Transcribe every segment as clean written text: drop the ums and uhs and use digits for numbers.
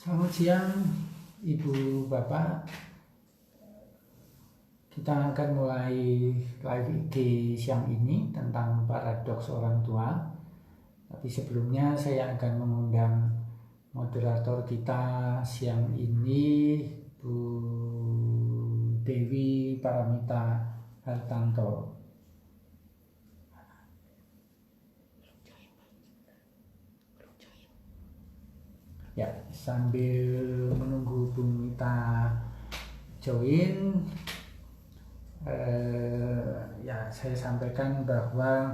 Selamat siang, Ibu Bapak. Kita akan mulai live IG siang ini tentang paradoks orang tua. Tapi sebelumnya saya akan mengundang moderator kita siang ini, Bu Dewi Paramita Hartanto. Ya, sambil menunggu Bu Mita join, ya saya sampaikan bahwa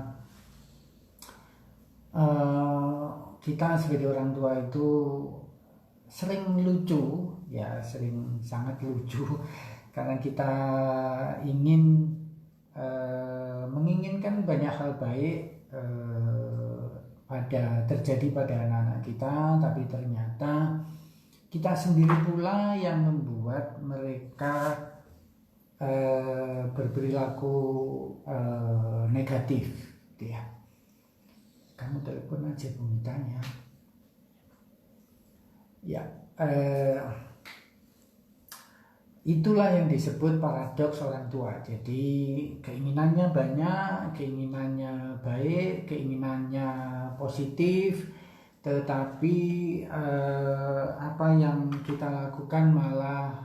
kita sebagai orang tua itu sering lucu, ya sering sangat lucu karena kita ingin menginginkan banyak hal baik terjadi pada anak-anak kita, tapi ternyata kita sendiri pula yang membuat mereka berperilaku negatif, gitu ya. Kamu telepon aja Bu Mitanya. Ya, itulah yang disebut paradoks orang tua. Jadi keinginannya banyak, keinginannya baik, keinginannya positif, tetapi apa yang kita lakukan malah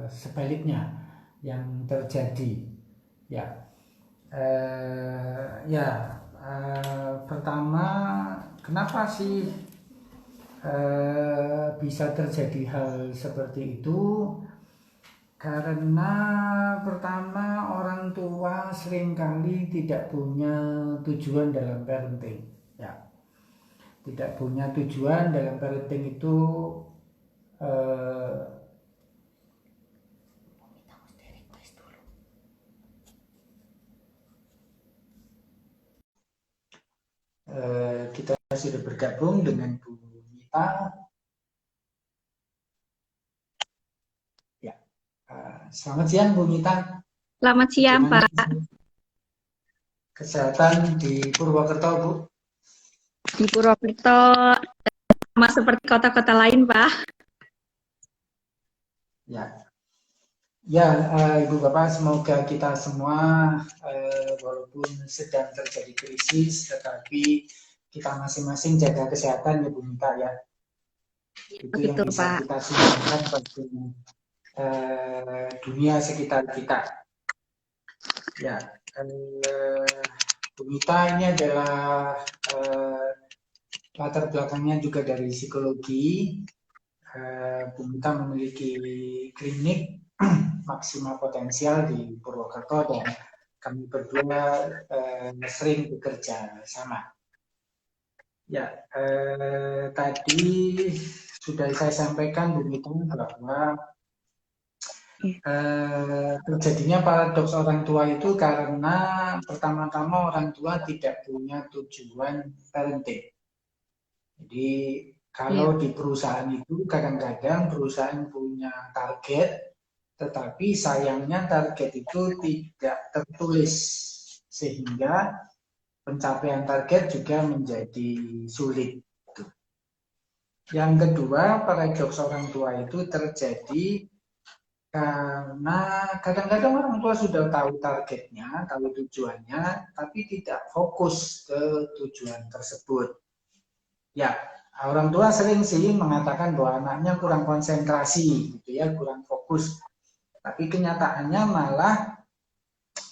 sebaliknya yang terjadi. Ya, pertama, kenapa sih bisa terjadi hal seperti itu? Karena pertama, orang tua seringkali tidak punya tujuan dalam parenting. Ya, tidak punya tujuan dalam parenting itu kita sudah bergabung dengan Bu Mita. Ya, selamat siang Bu Mita. Selamat siang Pak. Kesehatan di Purwokerto Bu? Di Purwokerto sama seperti kota-kota lain Pak. Ya, Ibu Bapak, semoga kita semua walaupun sedang terjadi krisis, tetapi kita masing-masing jaga kesehatan ya Bu Mita ya. Itu yang bisa kita sumbangkan bagi dunia sekitar kita. Ya, Bu Mita ini adalah latar belakangnya juga dari psikologi. Bu Mita memiliki klinik maksimal potensial di Purwokerto dan kami berdua sering bekerja sama. Ya, tadi sudah saya sampaikan Bu Mita bahwa terjadinya paradoks orang tua itu karena pertama-tama orang tua tidak punya tujuan parenting. Jadi kalau di perusahaan itu kadang-kadang perusahaan punya target, tetapi sayangnya target itu tidak tertulis sehingga pencapaian target juga menjadi sulit. Yang kedua, paradoks orang tua itu terjadi karena kadang-kadang orang tua sudah tahu targetnya, tahu tujuannya, tapi tidak fokus ke tujuan tersebut. Ya, orang tua sering sih mengatakan bahwa anaknya kurang konsentrasi, gitu ya, kurang fokus. Tapi kenyataannya malah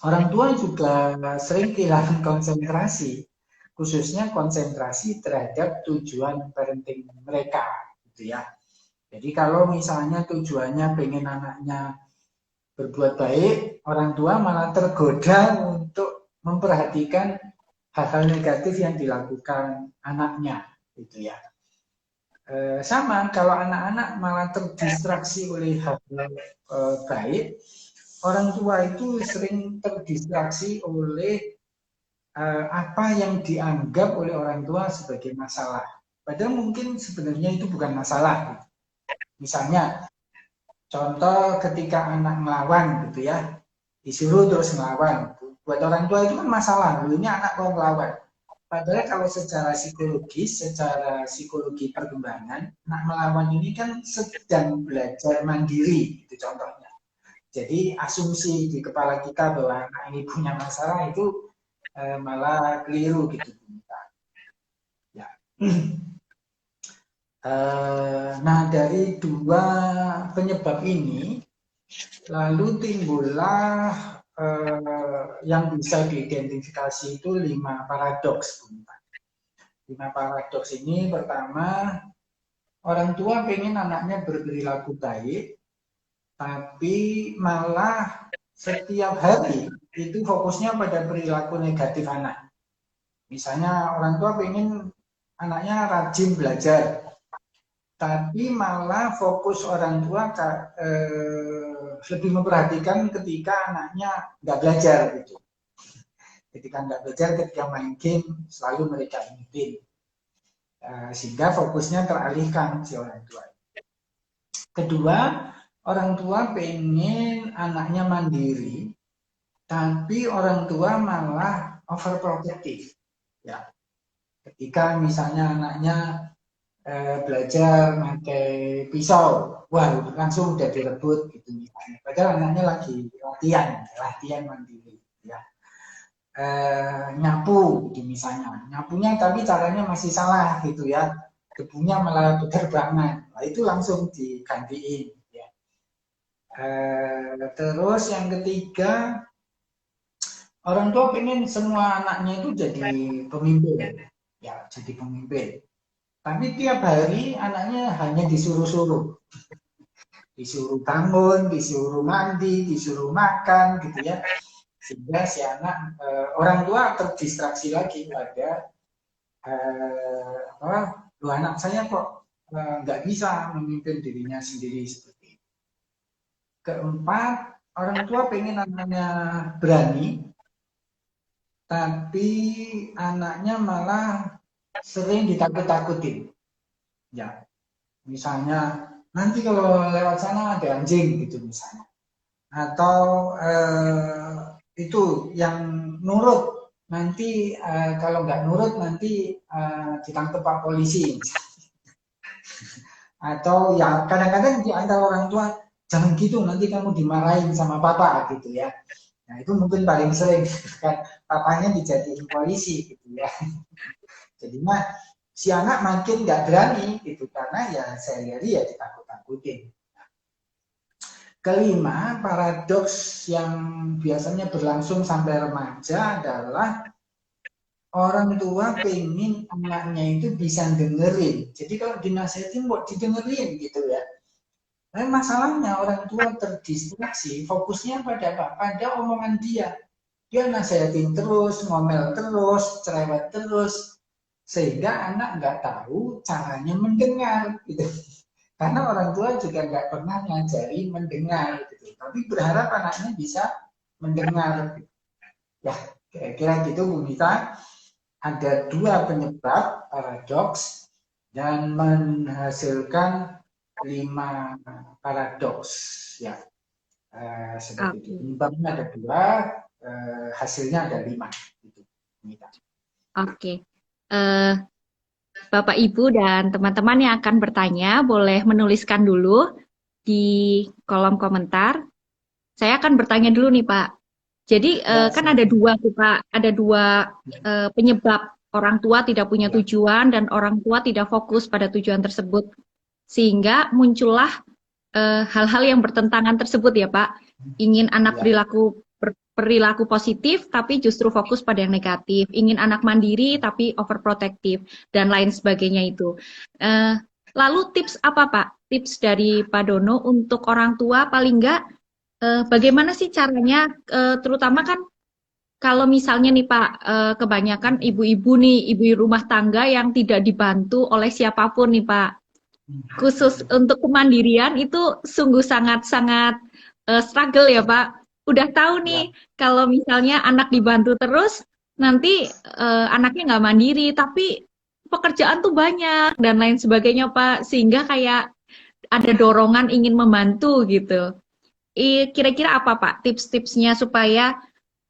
orang tua juga sering kehilangan konsentrasi, khususnya konsentrasi terhadap tujuan parenting mereka, gitu ya. Jadi kalau misalnya tujuannya pengen anaknya berbuat baik, orang tua malah tergoda untuk memperhatikan hal-hal negatif yang dilakukan anaknya, gitu ya. Sama kalau anak-anak malah terdistraksi oleh hal-hal baik, orang tua itu sering terdistraksi oleh apa yang dianggap oleh orang tua sebagai masalah. Padahal mungkin sebenarnya itu bukan masalah. Misalnya, contoh ketika anak ngelawan gitu ya, disuruh terus ngelawan. Buat orang tua itu kan masalah, ini anak kok ngelawan. Padahal kalau secara psikologis, secara psikologi perkembangan, anak melawan ini kan sedang belajar mandiri, itu contohnya. Jadi asumsi di kepala kita bahwa anak ini punya masalah itu malah keliru gitu. Ya. Nah, dari dua penyebab ini, lalu timbullah yang bisa diidentifikasi itu 5 paradoks. 5 paradoks ini pertama, orang tua pengen anaknya berperilaku baik, tapi malah setiap hari itu fokusnya pada perilaku negatif anak. Misalnya orang tua pengen anaknya rajin belajar, tapi malah fokus orang tua lebih memperhatikan ketika anaknya nggak belajar gitu. Ketika nggak belajar, ketika main game selalu mereka ingetin, sehingga fokusnya teralihkan si orang tua. Kedua, orang tua pengen anaknya mandiri, tapi orang tua malah overprotective. Ya, ketika misalnya anaknya belajar pakai pisau, wah langsung udah direbut gitu misalnya. Padahal anaknya lagi latihan mandiri. Ya. Nyapu gitu misalnya, nyapunya tapi caranya masih salah gitu ya, debunya malah berterbangan, nah itu langsung digantiin. Ya. Terus yang ketiga, orang tua pengen semua anaknya itu jadi pemimpin, ya jadi pemimpin. Tapi tiap hari anaknya hanya disuruh-suruh. Disuruh bangun, disuruh mandi, disuruh makan gitu ya. Sehingga si anak, orang tua terdistraksi lagi pada anak saya kok nggak bisa memimpin dirinya sendiri seperti itu. Keempat, orang tua pengen anaknya berani, tapi anaknya malah sering ditakut-takutin. Ya, misalnya nanti kalau lewat sana ada anjing gitu misalnya. Atau itu yang nurut, nanti kalau nggak nurut nanti ditangkap Pak Polisi. Atau ya kadang-kadang di antara orang tua, jangan gitu nanti kamu dimarahin sama papa gitu ya. Nah itu mungkin paling sering kan, papanya dijadiin polisi gitu ya. Jadi mah si anak makin nggak berani gitu, karena ya saya ya ditakut-takutin. Kelima, paradoks yang biasanya berlangsung sampai remaja adalah orang tua pengen anaknya itu bisa dengerin. Jadi kalau dinasihatin mau didengerin gitu ya. Tapi masalahnya orang tua terdistraksi, fokusnya pada apa? Pada omongan dia. Dia nasihatin terus, ngomel terus, cerewet terus, sehingga anak nggak tahu caranya mendengar gitu. Karena orang tua juga nggak pernah ngajari mendengar gitu. Tapi berharap anaknya bisa mendengar. Ya, kira-kira gitu Bu Mita. Ada dua penyebab paradoks dan menghasilkan 5 paradoks ya. Seperti itu. Penyebabnya ada 2, hasilnya ada 5 gitu. Oke. Bapak Ibu dan teman-teman yang akan bertanya boleh menuliskan dulu di kolom komentar. Saya akan bertanya dulu nih Pak. Jadi kan ada 2 tuh Pak, ada 2 penyebab orang tua tidak punya tujuan dan orang tua tidak fokus pada tujuan tersebut, sehingga muncullah hal-hal yang bertentangan tersebut ya Pak. Ingin anak perilaku positif tapi justru fokus pada yang negatif, ingin anak mandiri tapi overprotective dan lain sebagainya itu. Lalu tips apa Pak? Tips dari Pak Dono untuk orang tua paling enggak bagaimana sih caranya, terutama kan kalau misalnya nih Pak, kebanyakan ibu-ibu nih, ibu rumah tangga yang tidak dibantu oleh siapapun nih Pak. Khusus untuk kemandirian itu sungguh sangat-sangat struggle ya Pak. Udah tahu nih, kalau misalnya anak dibantu terus, nanti anaknya nggak mandiri, tapi pekerjaan tuh banyak dan lain sebagainya Pak. Sehingga kayak ada dorongan ingin membantu gitu. Kira-kira apa Pak tips-tipsnya supaya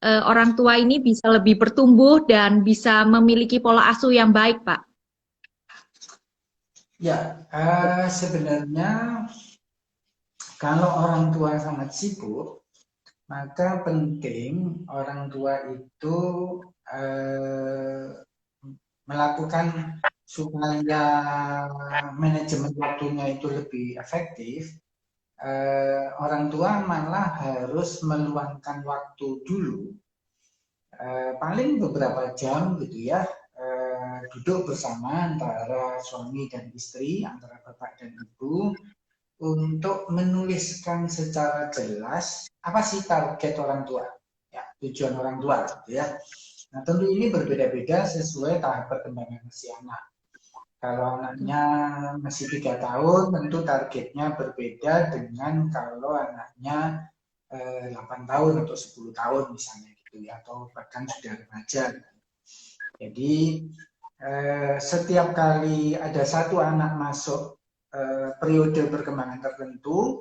orang tua ini bisa lebih bertumbuh dan bisa memiliki pola asuh yang baik, Pak? Ya, sebenarnya kalau orang tua sangat sibuk, maka penting orang tua itu eh, melakukan supaya manajemen waktunya itu lebih efektif. Orang tua malah harus meluangkan waktu dulu, paling beberapa jam gitu ya, duduk bersama antara suami dan istri, antara bapak dan ibu, untuk menuliskan secara jelas apa sih target orang tua, ya, tujuan orang tua, gitu ya. Nah, tentu ini berbeda-beda sesuai tahap perkembangan si anak. Kalau anaknya masih 3 tahun, tentu targetnya berbeda dengan kalau anaknya 8 tahun atau 10 tahun misalnya gitu ya, atau bahkan sudah remaja. Jadi setiap kali ada satu anak masuk periode perkembangan tertentu,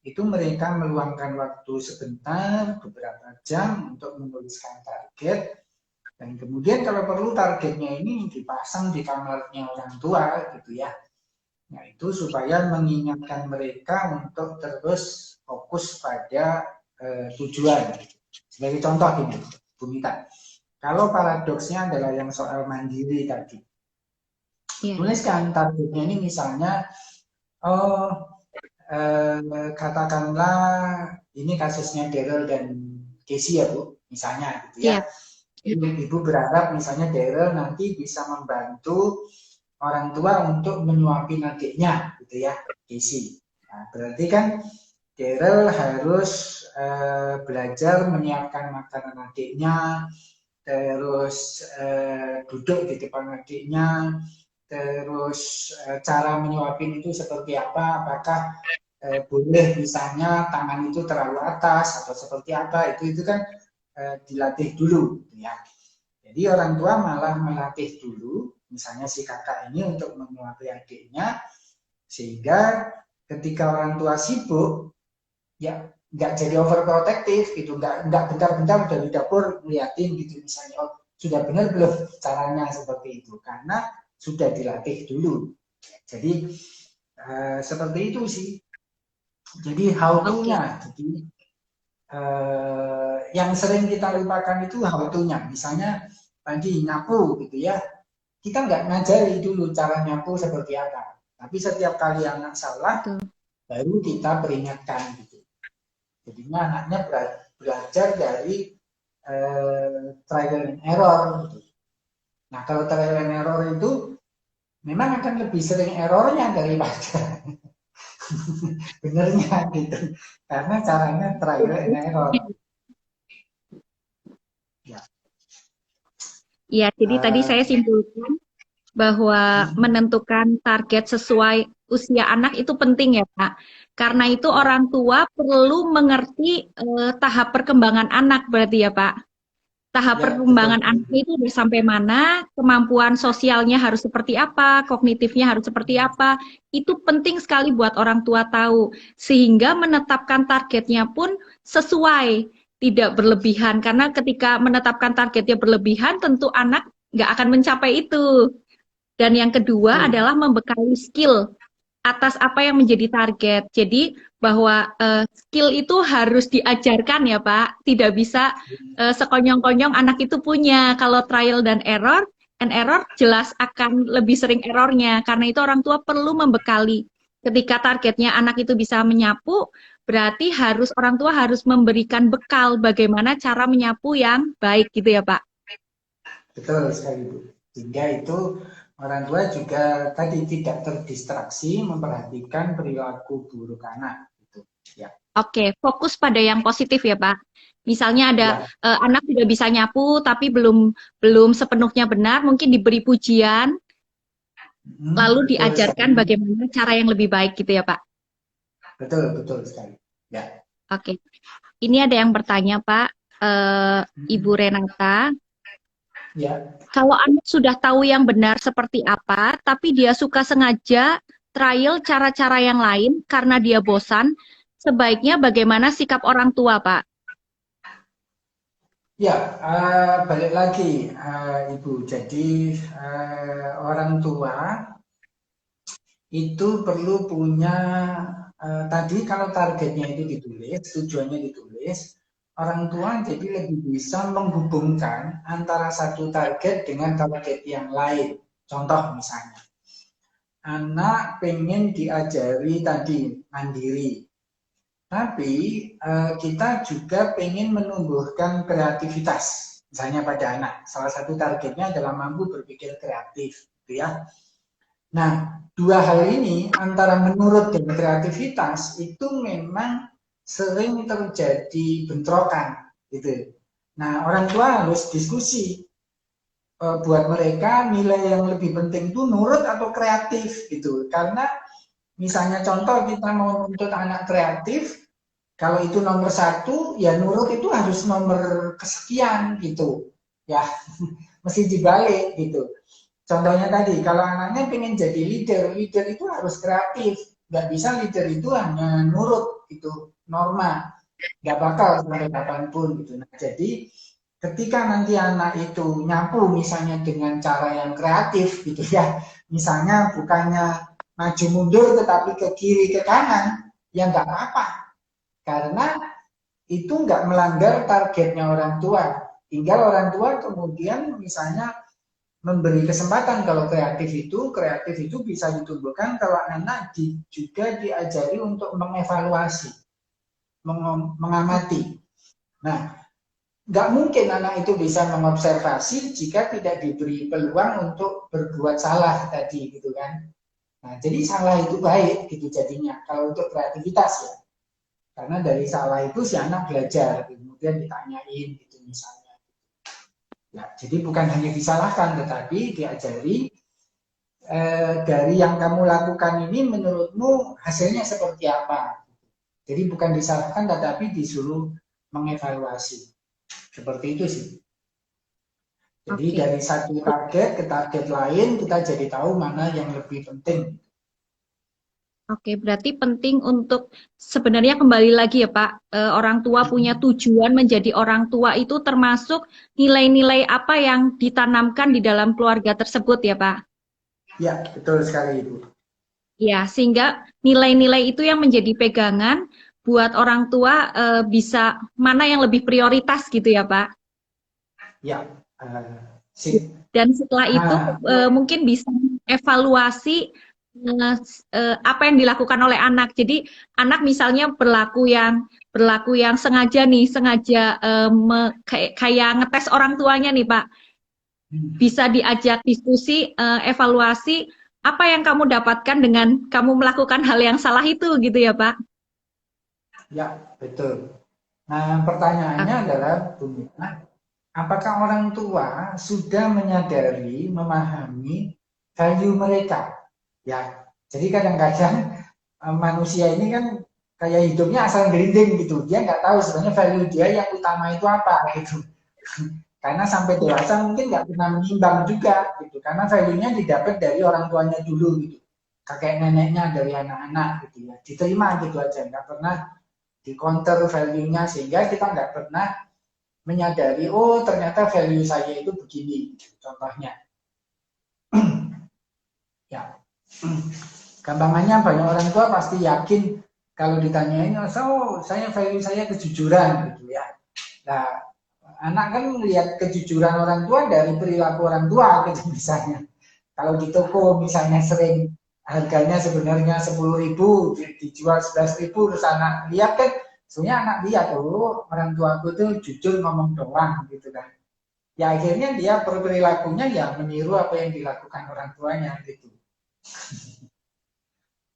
itu mereka meluangkan waktu sebentar, beberapa jam untuk menuliskan target, dan kemudian kalau perlu targetnya ini dipasang di kamarnya orang tua gitu ya. Nah, itu supaya mengingatkan mereka untuk terus fokus pada tujuan. Sebagai contoh gini, Bu Mita, kalau paradoksnya adalah yang soal mandiri tadi, tuliskan targetnya ini misalnya, katakanlah ini kasusnya Daryl dan Casey ya Bu, misalnya gitu ya. Ibu berharap misalnya Daryl nanti bisa membantu orang tua untuk menyuapin adiknya gitu ya, Casey. Nah, berarti kan Daryl harus belajar menyiapkan makanan adiknya, terus duduk di depan adiknya, terus cara menyuapin itu seperti apa, apakah boleh misalnya tangan itu terlalu atas atau seperti apa, itu kan dilatih dulu ya. Jadi orang tua malah melatih dulu misalnya si kakak ini untuk menyuapi adiknya, sehingga ketika orang tua sibuk ya nggak jadi overprotective gitu, nggak bentar-bentar udah di dapur ngeliatin gitu misalnya, oh sudah benar belum caranya seperti itu, karena sudah dilatih dulu. Jadi seperti itu sih. Jadi how to-nya. Jadi yang sering kita lupakan itu how to-nya. Misalnya tadi nyapu gitu ya, kita nggak ngajari dulu cara nyapu seperti apa. Tapi setiap kali anak salah, baru kita peringatkan gitu. Jadinya anaknya belajar dari trial and error gitu. Nah, kalau trial and error itu memang akan lebih sering errornya daripada benernya gitu. Karena caranya trial and error. Ya, jadi tadi saya simpulkan bahwa menentukan target sesuai usia anak itu penting ya, Pak. Karena itu orang tua perlu mengerti tahap perkembangan anak berarti ya, Pak. Tahap perkembangan anak itu udah sampai mana, kemampuan sosialnya harus seperti apa, kognitifnya harus seperti apa. Itu penting sekali buat orang tua tahu. Sehingga menetapkan targetnya pun sesuai, tidak berlebihan. Karena ketika menetapkan targetnya berlebihan, tentu anak nggak akan mencapai itu. Dan yang kedua adalah membekali skill atas apa yang menjadi target. Jadi bahwa skill itu harus diajarkan ya Pak. Tidak bisa sekonyong-konyong anak itu punya. Kalau trial dan error, jelas akan lebih sering errornya. Karena itu orang tua perlu membekali. Ketika targetnya anak itu bisa menyapu, berarti orang tua harus memberikan bekal bagaimana cara menyapu yang baik gitu ya Pak. Betul sekali Bu. Sehingga itu orang tua juga tadi tidak terdistraksi memperhatikan perilaku buruk anak. Gitu. Ya. Oke, fokus pada yang positif ya Pak. Misalnya ada anak sudah bisa nyapu tapi belum sepenuhnya benar, mungkin diberi pujian, lalu diajarkan bagaimana cara yang lebih baik gitu ya Pak. Betul sekali. Ya. Oke, ini ada yang bertanya Pak, Ibu Renata. Ya. Kalau anak sudah tahu yang benar seperti apa, tapi dia suka sengaja trial cara-cara yang lain karena dia bosan, sebaiknya bagaimana sikap orang tua, Pak? Ya, balik lagi, Ibu. Jadi, orang tua itu perlu punya, tadi kalau targetnya itu ditulis, tujuannya ditulis, orang tua jadi lebih bisa menghubungkan antara satu target dengan target yang lain. Contoh misalnya, anak pengen diajari tadi mandiri, tapi kita juga pengen menumbuhkan kreativitas, misalnya pada anak. Salah satu targetnya adalah mampu berpikir kreatif, gitu ya. Nah, dua hal ini antara menurut dan kreativitas itu memang sering terjadi bentrokan, gitu. Nah, orang tua harus diskusi, buat mereka nilai yang lebih penting itu nurut atau kreatif, gitu. Karena misalnya contoh kita mau menuntut anak kreatif, kalau itu nomor satu, ya nurut itu harus nomor kesekian, gitu. Ya, mesti dibalik, gitu. Contohnya tadi, kalau anaknya pengen jadi leader, leader itu harus kreatif. Nggak bisa leader itu hanya nurut, itu norma. Nggak bakal sampai kapanpun. Gitu. Nah, jadi ketika nanti anak itu nyapu misalnya dengan cara yang kreatif, gitu ya. Misalnya bukannya maju mundur tetapi ke kiri ke kanan, ya nggak apa-apa. Karena itu nggak melanggar targetnya orang tua. Tinggal orang tua kemudian misalnya memberi kesempatan kalau kreatif itu bisa ditumbuhkan kalau anak juga diajari untuk mengevaluasi, mengamati. Nah, nggak mungkin anak itu bisa mengobservasi jika tidak diberi peluang untuk berbuat salah tadi, gitu kan. Nah, jadi salah itu baik gitu jadinya kalau untuk kreativitas ya. Karena dari salah itu si anak belajar, kemudian ditanyain gitu misalnya. Ya, jadi bukan hanya disalahkan tetapi diajari, dari yang kamu lakukan ini menurutmu hasilnya seperti apa? Jadi bukan disalahkan tetapi disuruh mengevaluasi. Seperti itu sih. Jadi Oke. dari satu target ke target lain kita jadi tahu mana yang lebih penting. Oke, berarti penting untuk sebenarnya kembali lagi ya Pak, orang tua punya tujuan menjadi orang tua itu termasuk nilai-nilai apa yang ditanamkan di dalam keluarga tersebut ya Pak. Ya, betul sekali Ibu. Ya, sehingga nilai-nilai itu yang menjadi pegangan buat orang tua bisa mana yang lebih prioritas gitu ya Pak. Ya, sip. Dan setelah itu Nah, mungkin bisa evaluasi apa yang dilakukan oleh anak. Jadi anak misalnya berlaku yang sengaja nih, sengaja kayak ngetes orang tuanya nih Pak. Bisa diajak diskusi, evaluasi apa yang kamu dapatkan dengan kamu melakukan hal yang salah itu gitu ya Pak. ya, betul. Nah, pertanyaannya adalah, Bung Mira, apakah orang tua sudah menyadari, memahami value mereka? Ya, jadi kadang-kadang manusia ini kan kayak hidupnya asal gerinding gitu. Dia nggak tahu sebenarnya value dia yang utama itu apa gitu. Karena sampai dewasa mungkin nggak pernah menimbang juga gitu. Karena value-nya didapat dari orang tuanya dulu gitu. Kakek neneknya dari anak-anak gitu ya. Diterima gitu aja, nggak pernah di counter value-nya sehingga kita nggak pernah menyadari, oh ternyata value saya itu begini, contohnya. Ya, gampangannya banyak orang tua pasti yakin kalau ditanyain, so saya value saya kejujuran gitu ya. Nah, anak kan melihat kejujuran orang tua dari perilaku orang tua gitu misalnya. Kalau di toko misalnya sering harganya sebenarnya 10.000 dijual 11.000 terus anak lihat kan, sebenarnya anak lihat oh orang tuaku tuh jujur ngomong doang gitu kan. Ya akhirnya dia perilakunya ya meniru apa yang dilakukan orang tuanya gitu.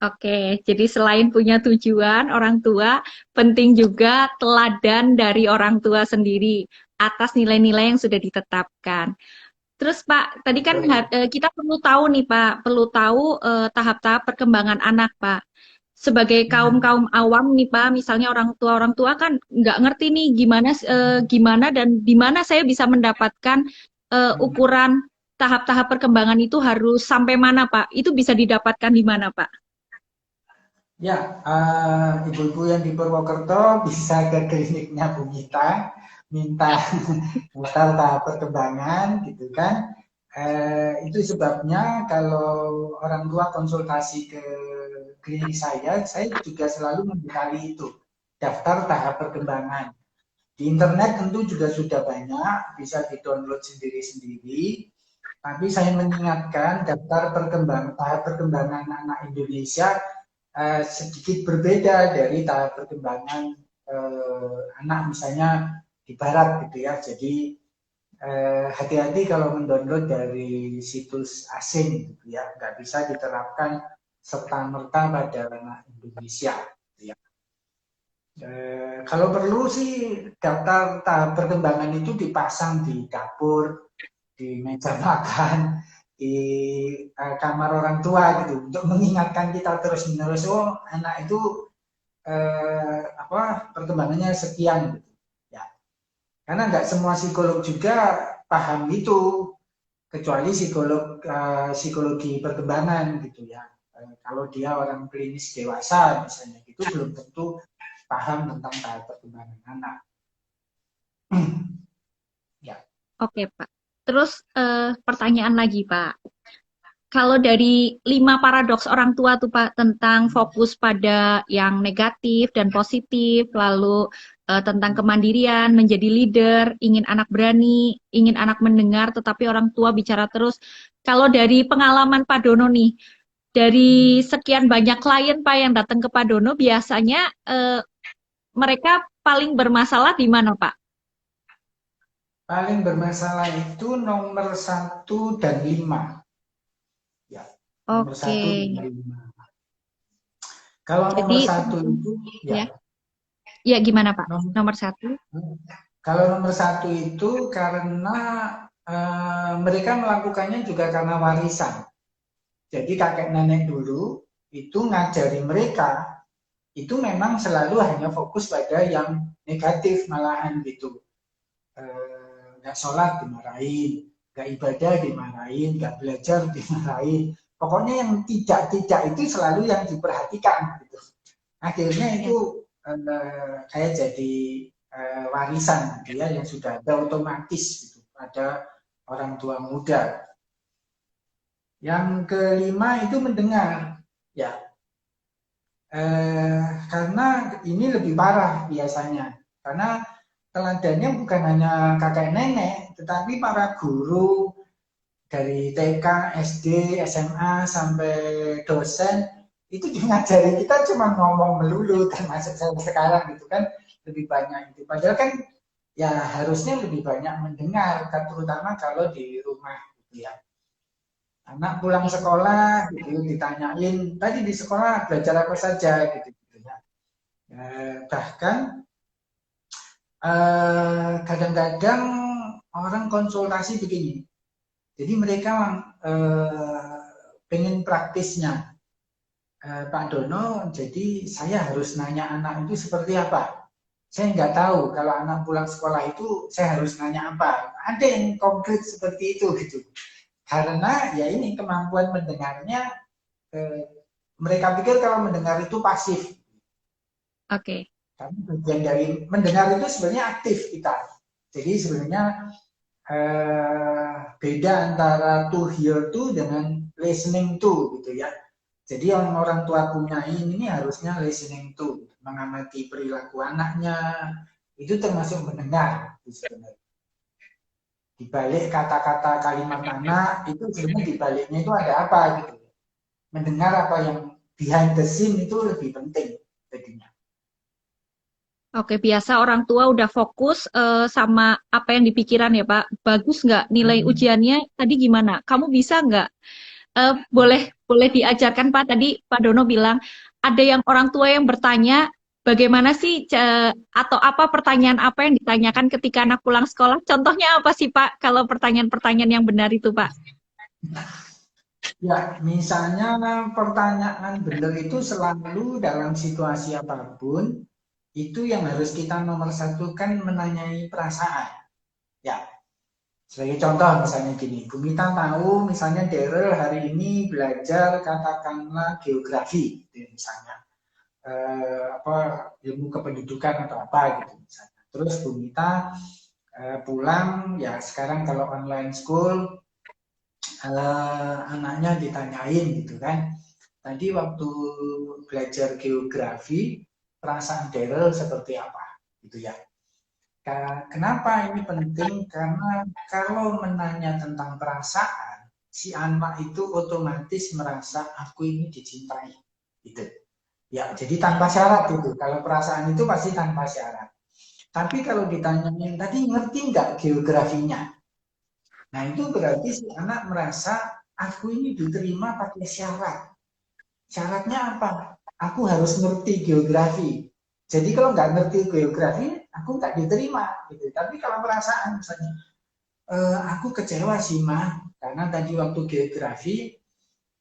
Oke, jadi selain punya tujuan, orang tua penting juga teladan dari orang tua sendiri atas nilai-nilai yang sudah ditetapkan. Terus Pak, tadi kan kita perlu tahu nih Pak, perlu tahu tahap-tahap perkembangan anak Pak. Sebagai kaum-kaum awam nih Pak, misalnya orang tua kan nggak ngerti nih gimana dan di mana saya bisa mendapatkan ukuran tahap-tahap perkembangan itu harus sampai mana Pak? Itu bisa didapatkan di mana Pak? Ya, ibu-ibu yang di Purwokerto bisa ke kliniknya Bu Mita. minta daftar tahap perkembangan gitu kan. Itu sebabnya kalau orang tua konsultasi ke klinik saya juga selalu membekali itu, daftar tahap perkembangan. Di internet tentu juga sudah banyak, bisa di-download sendiri-sendiri. Tapi saya mengingatkan daftar tahap perkembangan anak Indonesia sedikit berbeda dari tahap perkembangan anak misalnya di barat gitu ya. Jadi hati-hati kalau mendownload dari situs asing gitu ya, nggak bisa diterapkan serta-merta pada anak Indonesia. Gitu ya. Kalau perlu sih daftar tahap perkembangan itu dipasang di dapur, di meja makan, di kamar orang tua gitu, untuk mengingatkan kita terus-menerus, oh anak itu perkembangannya sekian gitu. Ya. Karena nggak semua psikolog juga paham itu, kecuali psikologi perkembangan gitu ya. Kalau dia orang klinis dewasa misalnya gitu, belum tentu paham tentang tahap perkembangan anak. Ya. Oke, Pak. Terus pertanyaan lagi, Pak. Kalau dari 5 paradoks orang tua tuh Pak, tentang fokus pada yang negatif dan positif, lalu tentang kemandirian, menjadi leader, ingin anak berani, ingin anak mendengar, tetapi orang tua bicara terus. Kalau dari pengalaman Pak Dono nih, dari sekian banyak klien Pak yang datang ke Pak Dono, biasanya mereka paling bermasalah di mana Pak? Paling bermasalah itu nomor 1 dan 5. Ya, nomor 1 Oke. dan 5. Kalau nomor Jadi 1 itu, ya, ya. ya gimana Pak? Nomor, Nomor 1? kalau nomor 1 itu karena mereka melakukannya juga karena warisan. Jadi kakek nenek dulu itu ngajari mereka, itu memang selalu hanya fokus pada yang negatif malahan gitu. Nggak sholat dimarahin, nggak ibadah dimarahin, nggak belajar dimarahin. Pokoknya yang tidak itu selalu yang diperhatikan gitu. Akhirnya itu kayak jadi warisan dia yang sudah ada otomatis gitu pada orang tua muda. Yang kelima itu mendengar, ya, karena ini lebih parah biasanya, karena teladannya bukan hanya kakek nenek, tetapi para guru dari TK, SD, SMA sampai dosen itu juga ngajari kita cuma ngomong melulu, termasuk saya sekarang gitu kan lebih banyak itu. Padahal kan ya harusnya lebih banyak mendengar, kan, terutama kalau di rumah gitu ya. Anak pulang sekolah gitu ditanyain tadi di sekolah belajar apa saja gitu, gitu ya. Bahkan kadang-kadang orang konsultasi begini. Jadi mereka pengen praktisnya. Pak Dono, jadi saya harus nanya anak itu seperti apa. Saya nggak tahu kalau anak pulang sekolah itu saya harus nanya apa. Ada yang konkret seperti itu gitu. Karena ya ini kemampuan mendengarnya, mereka pikir kalau mendengar itu pasif. Oke. Tapi bagian dari mendengar itu sebenarnya aktif kita. Jadi sebenarnya beda antara to hear to dengan listening to gitu ya. Jadi yang orang tua punya ini harusnya listening to, mengamati perilaku anaknya, itu termasuk mendengar sebenarnya. Di balik kata-kata kalimat anak itu sebenarnya di baliknya itu ada apa gitu. Mendengar apa yang behind the scene itu lebih penting jadinya. Oke, biasa orang tua udah fokus sama apa yang dipikiran ya Pak. Bagus nggak nilai ujiannya tadi gimana? Kamu bisa nggak? Boleh diajarkan Pak. Tadi Pak Dono bilang ada yang orang tua yang bertanya bagaimana sih atau apa pertanyaan apa yang ditanyakan ketika anak pulang sekolah? Contohnya apa sih Pak? Kalau pertanyaan-pertanyaan yang benar itu Pak? Ya, misalnya pertanyaan benar itu selalu dalam situasi apapun, itu yang harus kita nomor satu kan menanyai perasaan. Ya, sebagai contoh misalnya gini, Bu Mita tahu misalnya Daryl hari ini belajar katakanlah geografi, gitu, misalnya ilmu kependudukan atau apa gitu misalnya. Terus Bu Mita pulang ya sekarang kalau online school anaknya ditanyain gitu kan. Tadi waktu belajar geografi perasaan Daryl seperti apa gitu ya. Kenapa ini penting? Karena kalau menanya tentang perasaan, si anak itu otomatis merasa aku ini dicintai, gitu. Ya, jadi tanpa syarat itu. Kalau perasaan itu pasti tanpa syarat. Tapi kalau ditanyain tadi ngerti nggak geografinya? Nah itu berarti si anak merasa aku ini diterima pakai syarat. Syaratnya apa? Aku harus ngerti geografi. Jadi kalau nggak ngerti geografi, aku nggak diterima. Gitu. Tapi kalau perasaan misalnya, aku kecewa sih mah, karena tadi waktu geografi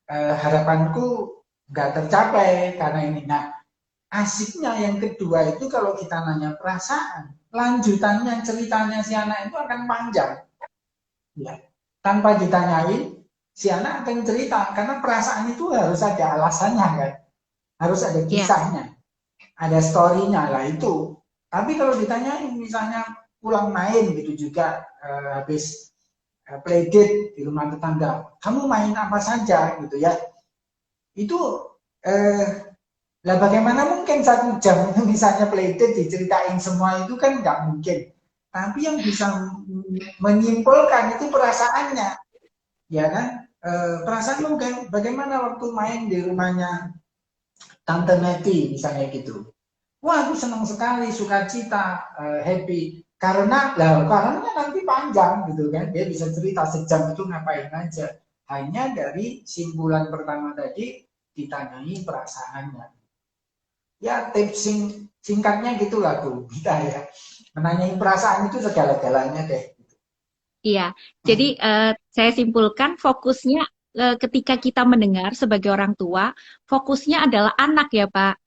harapanku nggak tercapai karena ini. Nah, asiknya yang kedua itu kalau kita nanya perasaan, lanjutannya ceritanya si anak itu akan panjang. Ya. Tanpa ditanyain, si anak akan cerita karena perasaan itu harus ada alasannya kan, harus ada kisahnya, ada story-nya lah itu. Tapi kalau ditanyain misalnya pulang main gitu juga habis playdate di rumah tetangga, kamu main apa saja gitu ya, itu lah bagaimana mungkin 1 jam misalnya playdate diceritain semua itu kan nggak mungkin. Tapi yang bisa menyimpulkan itu perasaannya, ya kan? Perasaan mungkin bagaimana waktu main di rumahnya Tante Neti misalnya gitu. Wah, aku senang sekali, sukacita, happy. Karena nanti panjang gitu kan. Dia bisa cerita sejam itu ngapain aja. Hanya dari simpulan pertama tadi ditanyai perasaannya. Ya, tips singkatnya gitulah Bu kita ya. Menanyai perasaan itu segala-galanya deh. Iya, jadi saya simpulkan fokusnya ketika kita mendengar sebagai orang tua, fokusnya adalah anak ya Pak.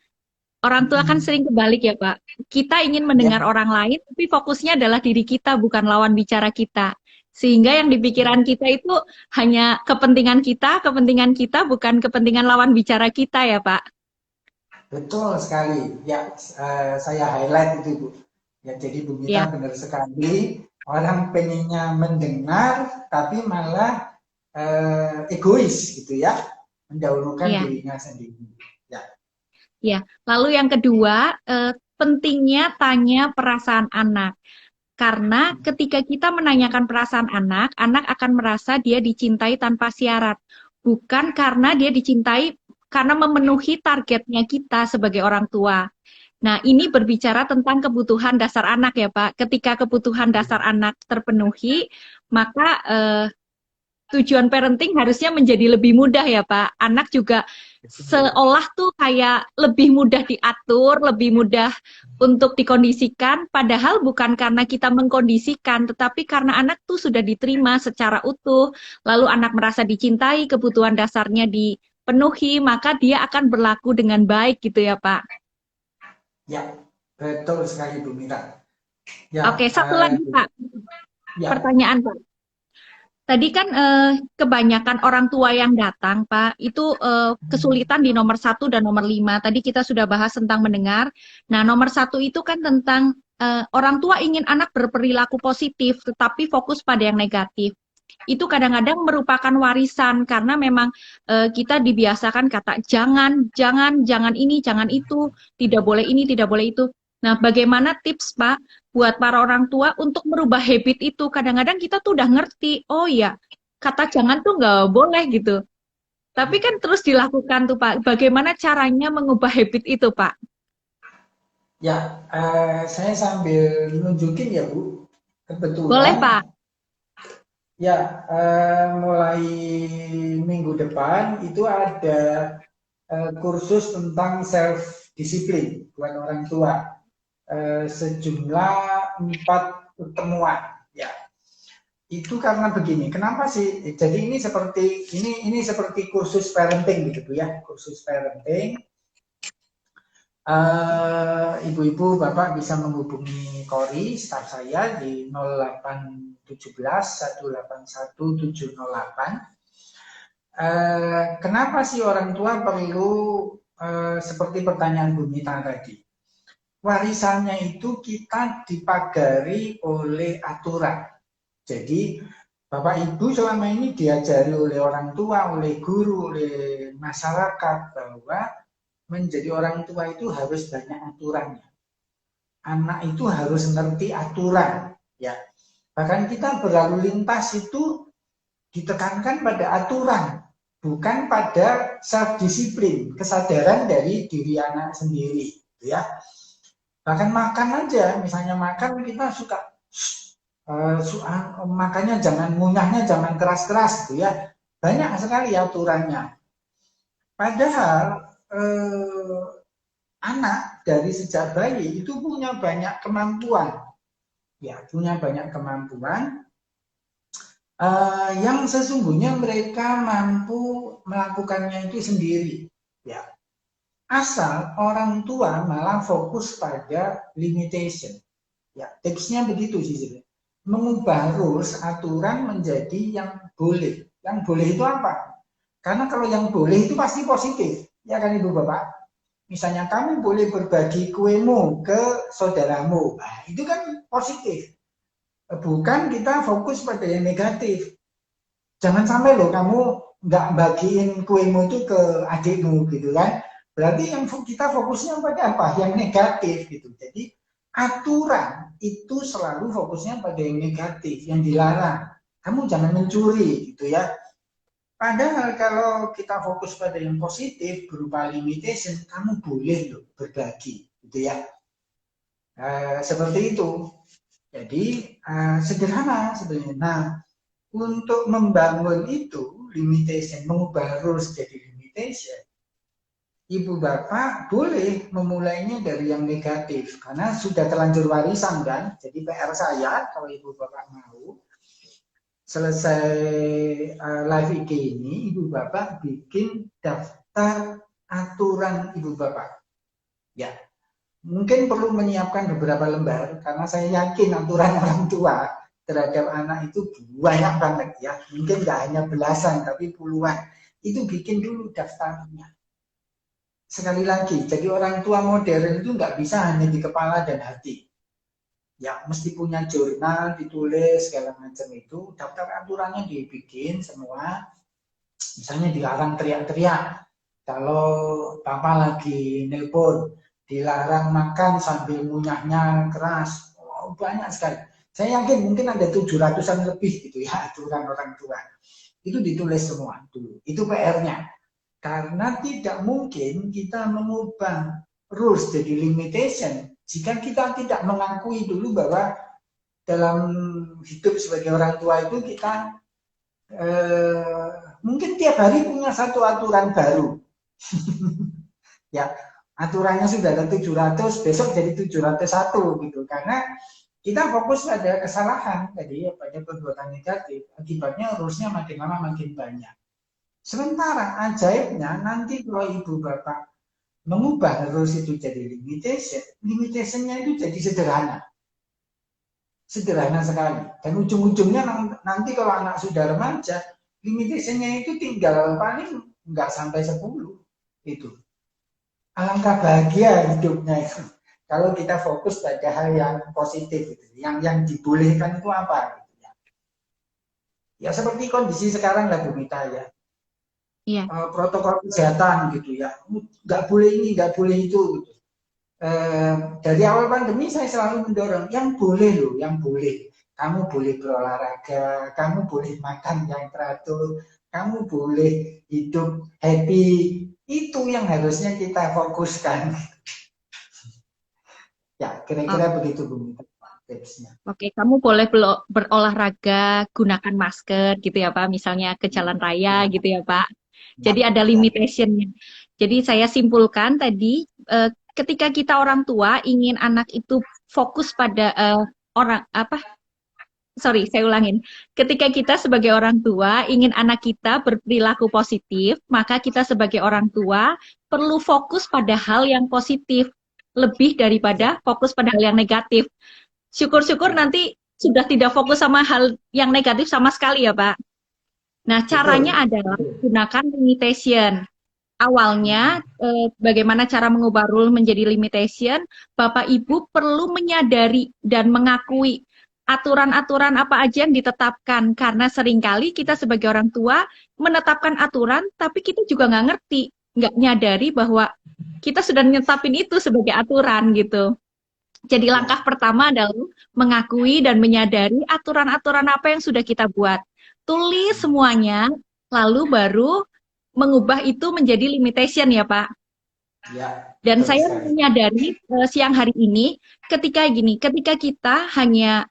Orang tua kan sering kebalik ya Pak. Kita ingin mendengar Ya, orang lain, tapi fokusnya adalah diri kita, bukan lawan bicara kita. Sehingga yang di pikiran kita itu hanya kepentingan kita, bukan kepentingan lawan bicara kita ya Pak. betul sekali. Ya, saya highlight itu Bu. Ya, jadi Bu Ya, Mita benar sekali. Orang pengennya mendengar, tapi malah egois gitu ya, mendahulukan iya. dirinya sendiri. Ya, Ya, lalu yang kedua, pentingnya tanya perasaan anak. Karena ketika kita menanyakan perasaan anak, anak akan merasa dia dicintai tanpa syarat. Bukan karena dia dicintai karena memenuhi targetnya kita sebagai orang tua. Nah, ini berbicara tentang kebutuhan dasar anak ya, Pak. Ketika kebutuhan dasar anak terpenuhi, maka tujuan parenting harusnya menjadi lebih mudah ya Pak. Anak juga seolah tuh kayak lebih mudah diatur, lebih mudah untuk dikondisikan, padahal bukan karena kita mengkondisikan, tetapi karena anak tuh sudah diterima secara utuh, lalu anak merasa dicintai, kebutuhan dasarnya dipenuhi, maka dia akan berlaku dengan baik gitu ya Pak. ya, betul sekali Bu Mita. Ya, Oke, satu lagi Pak, ya, pertanyaan Pak. Tadi kan kebanyakan orang tua yang datang, Pak, itu kesulitan di nomor 1 dan nomor 5. Tadi kita sudah bahas tentang mendengar. Nah, nomor 1 itu kan tentang orang tua ingin anak berperilaku positif, tetapi fokus pada yang negatif. Itu kadang-kadang merupakan warisan karena memang kita dibiasakan kata jangan, jangan, jangan ini, jangan itu, tidak boleh ini, tidak boleh itu. Nah, bagaimana tips Pak buat para orang tua untuk merubah habit itu? Kadang-kadang kita tuh udah ngerti, oh ya, kata jangan tuh nggak boleh gitu. Tapi kan terus dilakukan tuh Pak. Bagaimana caranya mengubah habit itu Pak? ya. Saya sambil nunjukin ya Bu. Boleh Kebetulan Pak? ya, mulai minggu depan itu ada kursus tentang self disiplin buat orang tua, sejumlah 4 pertemuan. Ya, itu karena begini. Kenapa sih? Jadi ini seperti kursus parenting gitu ya, kursus parenting. Ibu-ibu, Bapak bisa menghubungi Kori, staf saya di 0817 181 708. Kenapa sih orang tua perlu seperti pertanyaan Bu Mita tadi? warisannya itu kita dipagari oleh aturan. Jadi Bapak Ibu selama ini diajari oleh orang tua, oleh guru, oleh masyarakat bahwa menjadi orang tua itu harus banyak aturannya. Anak itu harus ngerti aturan, ya. Bahkan kita berlalu lintas itu ditekankan pada aturan, bukan pada self disiplin, kesadaran dari diri anak sendiri, ya. Bahkan makan aja, misalnya makan kita suka makanya jangan ngunyahnya jangan keras-keras gitu ya. Banyak sekali aturannya. Padahal anak dari sejak bayi itu punya banyak kemampuan. Ya, punya banyak kemampuan yang sesungguhnya mereka mampu melakukannya itu sendiri. Ya. Asal orang tua malah fokus pada limitation. Ya, tipsnya begitu sih sebenarnya. Mengubah rules, aturan menjadi yang boleh. Yang boleh itu apa? Karena kalau yang boleh itu pasti positif. Ya kan Ibu Bapak? Misalnya kamu boleh berbagi kuemu ke saudaramu. Nah, itu kan positif. Bukan kita fokus pada yang negatif. Jangan sampai loh kamu nggak bagiin kuemu itu ke adikmu gitu kan. Berarti yang kita fokusnya pada apa? Yang negatif gitu. Jadi aturan itu selalu fokusnya pada yang negatif, yang dilarang. Kamu jangan mencuri gitu ya. Padahal kalau kita fokus pada yang positif berupa limitation, kamu boleh loh berbagi gitu ya. Seperti itu. Jadi sederhana sebenarnya. Nah, untuk membangun itu limitation, mengubah rules jadi limitation, Ibu Bapak boleh memulainya dari yang negatif karena sudah terlanjur warisan kan. Jadi PR saya kalau Ibu Bapak mau selesai live IG ini, Ibu Bapak bikin daftar aturan Ibu Bapak. Ya, mungkin perlu menyiapkan beberapa lembar karena saya yakin aturan orang tua terhadap anak itu banyak banget ya. Mungkin nggak hanya belasan tapi puluhan. Itu bikin dulu daftarnya. Sekali lagi, jadi orang tua modern itu nggak bisa hanya di kepala dan hati. Ya, mesti punya jurnal, ditulis, segala macam itu. Daftar aturannya dibikin semua. Misalnya dilarang teriak-teriak. Kalau papa lagi nelpon, dilarang makan sambil ngunyahnya keras. Oh, banyak sekali. Saya yakin mungkin ada 700-an lebih gitu ya aturan orang tua. Itu ditulis semua dulu. Itu PR-nya. Karena tidak mungkin kita mengubah rules jadi limitation jika kita tidak mengakui dulu bahwa dalam hidup sebagai orang tua itu kita mungkin tiap hari punya satu aturan baru. Ya, aturannya sudah ada 700, besok jadi 701 gitu. Karena kita fokus pada kesalahan, jadi pada perbuatan negatif, akibatnya rulesnya makin lama makin banyak. Sementara ajaibnya nanti kalau Ibu Bapak mengubah rules itu jadi limitation, limitationnya itu jadi sederhana. Sederhana sekali. Dan ujung-ujungnya nanti kalau anak sudah remaja, limitationnya itu tinggal paling nggak sampai 10. Itu. Alangkah bahagia hidupnya itu. Kalau kita fokus pada hal yang positif. Gitu. Yang dibolehkan itu apa? Gitu ya. Ya seperti kondisi sekarang lah Bu Mita ya. Iya. Protokol kesehatan gitu ya, nggak boleh ini, nggak boleh itu. Gitu. Dari awal pandemi saya selalu mendorong yang boleh loh, yang boleh. Kamu boleh berolahraga, kamu boleh makan yang teratur, kamu boleh hidup happy. Itu yang harusnya kita fokuskan. Ya, kira-kira begitu Bu tipsnya. Oke, kamu boleh berolahraga, gunakan masker gitu ya Pak, misalnya ke jalan raya gitu ya Pak. Jadi ada limitationnya. Jadi saya simpulkan tadi, ketika kita orang tua ingin anak itu fokus pada saya ulangin. Ketika kita sebagai orang tua ingin anak kita berperilaku positif, maka kita sebagai orang tua perlu fokus pada hal yang positif lebih daripada fokus pada hal yang negatif. Syukur-syukur nanti sudah tidak fokus sama hal yang negatif sama sekali ya Pak. Nah, caranya adalah gunakan limitation. awalnya bagaimana cara mengubah rule menjadi limitation, Bapak Ibu perlu menyadari dan mengakui aturan-aturan apa aja yang ditetapkan. Karena seringkali kita sebagai orang tua menetapkan aturan, tapi kita juga nggak ngerti, nggak nyadari bahwa kita sudah nyetapin itu sebagai aturan gitu. Jadi langkah pertama adalah mengakui dan menyadari aturan-aturan apa yang sudah kita buat. Tulis semuanya, lalu baru mengubah itu menjadi limitation ya Pak. Ya, Dan betul saya sekali. menyadari siang hari ini ketika kita hanya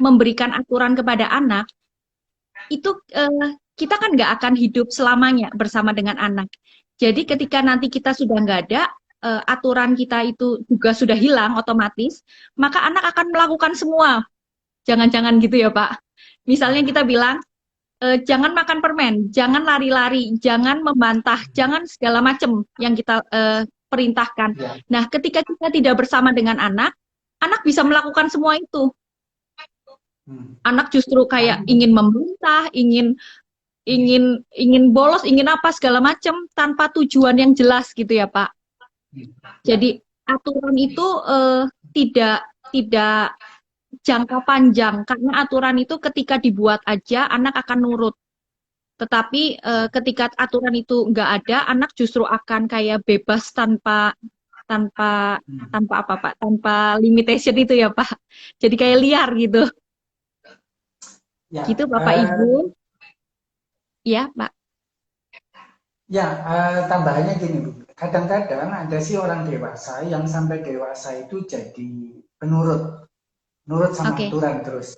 memberikan aturan kepada anak, itu kita kan nggak akan hidup selamanya bersama dengan anak. Jadi ketika nanti kita sudah nggak ada, aturan kita itu juga sudah hilang otomatis, maka anak akan melakukan semua. Jangan-jangan gitu ya Pak. Misalnya kita bilang, jangan makan permen, jangan lari-lari, jangan membantah, jangan segala macam yang kita perintahkan. Ya. Nah, ketika kita tidak bersama dengan anak, anak bisa melakukan semua itu. Anak justru kayak ingin membantah, ingin bolos, ingin apa segala macam tanpa tujuan yang jelas gitu ya Pak. Jadi aturan itu tidak jangka panjang karena aturan itu ketika dibuat aja anak akan nurut. Tetapi ketika aturan itu nggak ada, anak justru akan kayak bebas tanpa apa Pak? Tanpa limitation itu ya Pak. Jadi kayak liar gitu. Ya, Gitu Bapak Ibu. Ya, Pak. Ya, tambahannya gini, Bu. Kadang-kadang ada sih orang dewasa yang sampai dewasa itu jadi penurut, nurut sama aturan terus.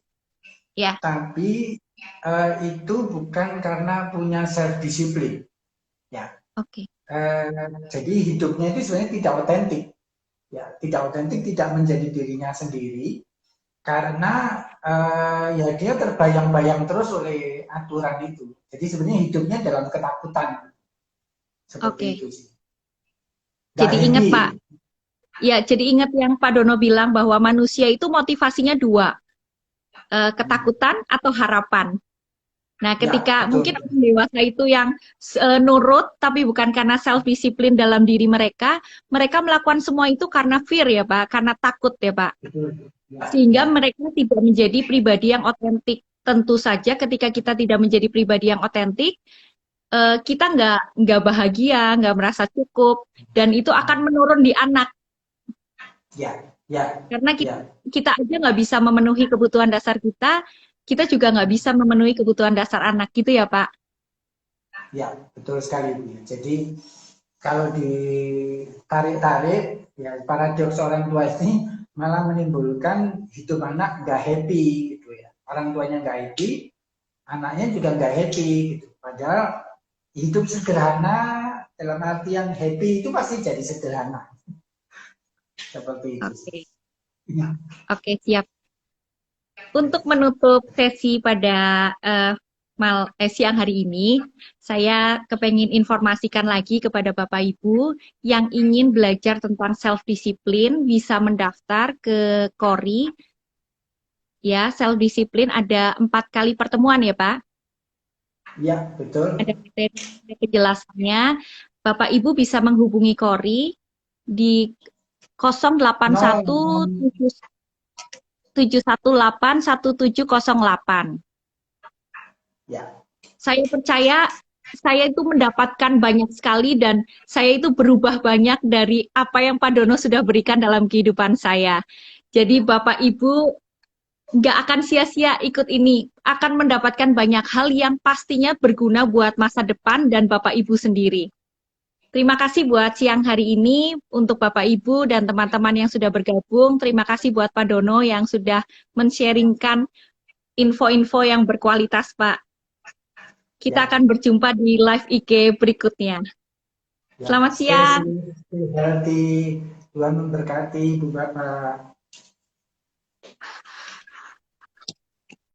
Ya. Tapi itu bukan karena punya self disiplin. Ya. Jadi hidupnya itu sebenarnya tidak otentik. Ya, tidak otentik, tidak menjadi dirinya sendiri. Karena ya dia terbayang-bayang terus oleh aturan itu. Jadi sebenarnya hidupnya dalam ketakutan. Seperti itu sih. Jadi ingat Pak, ya jadi ingat yang Pak Dono bilang bahwa manusia itu motivasinya dua, ketakutan atau harapan. Nah ketika mungkin orang dewasa itu yang nurut tapi bukan karena self disiplin dalam diri mereka, mereka melakukan semua itu karena fear ya Pak, karena takut ya Pak. Sehingga mereka tidak menjadi pribadi yang otentik. Tentu saja ketika kita tidak menjadi pribadi yang otentik, kita nggak bahagia, nggak merasa cukup, dan itu akan menurun di anak. Karena kita aja nggak bisa memenuhi kebutuhan dasar kita juga nggak bisa memenuhi kebutuhan dasar anak, gitu ya Pak? Ya, betul sekali. Jadi kalau ditarik-tarik, ya paradoks orang tua ini malah menimbulkan hidup anak nggak happy, gitu ya. Orang tuanya nggak happy, anaknya juga nggak happy, gitu. Padahal hidup sederhana dalam artian happy itu pasti jadi sederhana. Seperti itu. Oke, siap. Untuk menutup sesi pada siang hari ini, saya kepengen informasikan lagi kepada Bapak Ibu yang ingin belajar tentang self-discipline bisa mendaftar ke KORI. Ya, self-discipline ada 4 kali pertemuan ya Pak? Ya, betul. Ada penjelasannya. Bapak Ibu bisa menghubungi KORI di 081 Ya. Saya percaya saya itu mendapatkan banyak sekali dan saya itu berubah banyak dari apa yang Pak Dono sudah berikan dalam kehidupan saya. Jadi Bapak Ibu nggak akan sia-sia ikut ini, akan mendapatkan banyak hal yang pastinya berguna buat masa depan dan Bapak Ibu sendiri. Terima kasih buat siang hari ini untuk Bapak Ibu dan teman-teman yang sudah bergabung. Terima kasih buat Pak Dono yang sudah men-sharingkan info-info yang berkualitas, Pak. Kita akan berjumpa di live IG berikutnya. Selamat siang. Tuhan memberkati, Bu Bapak.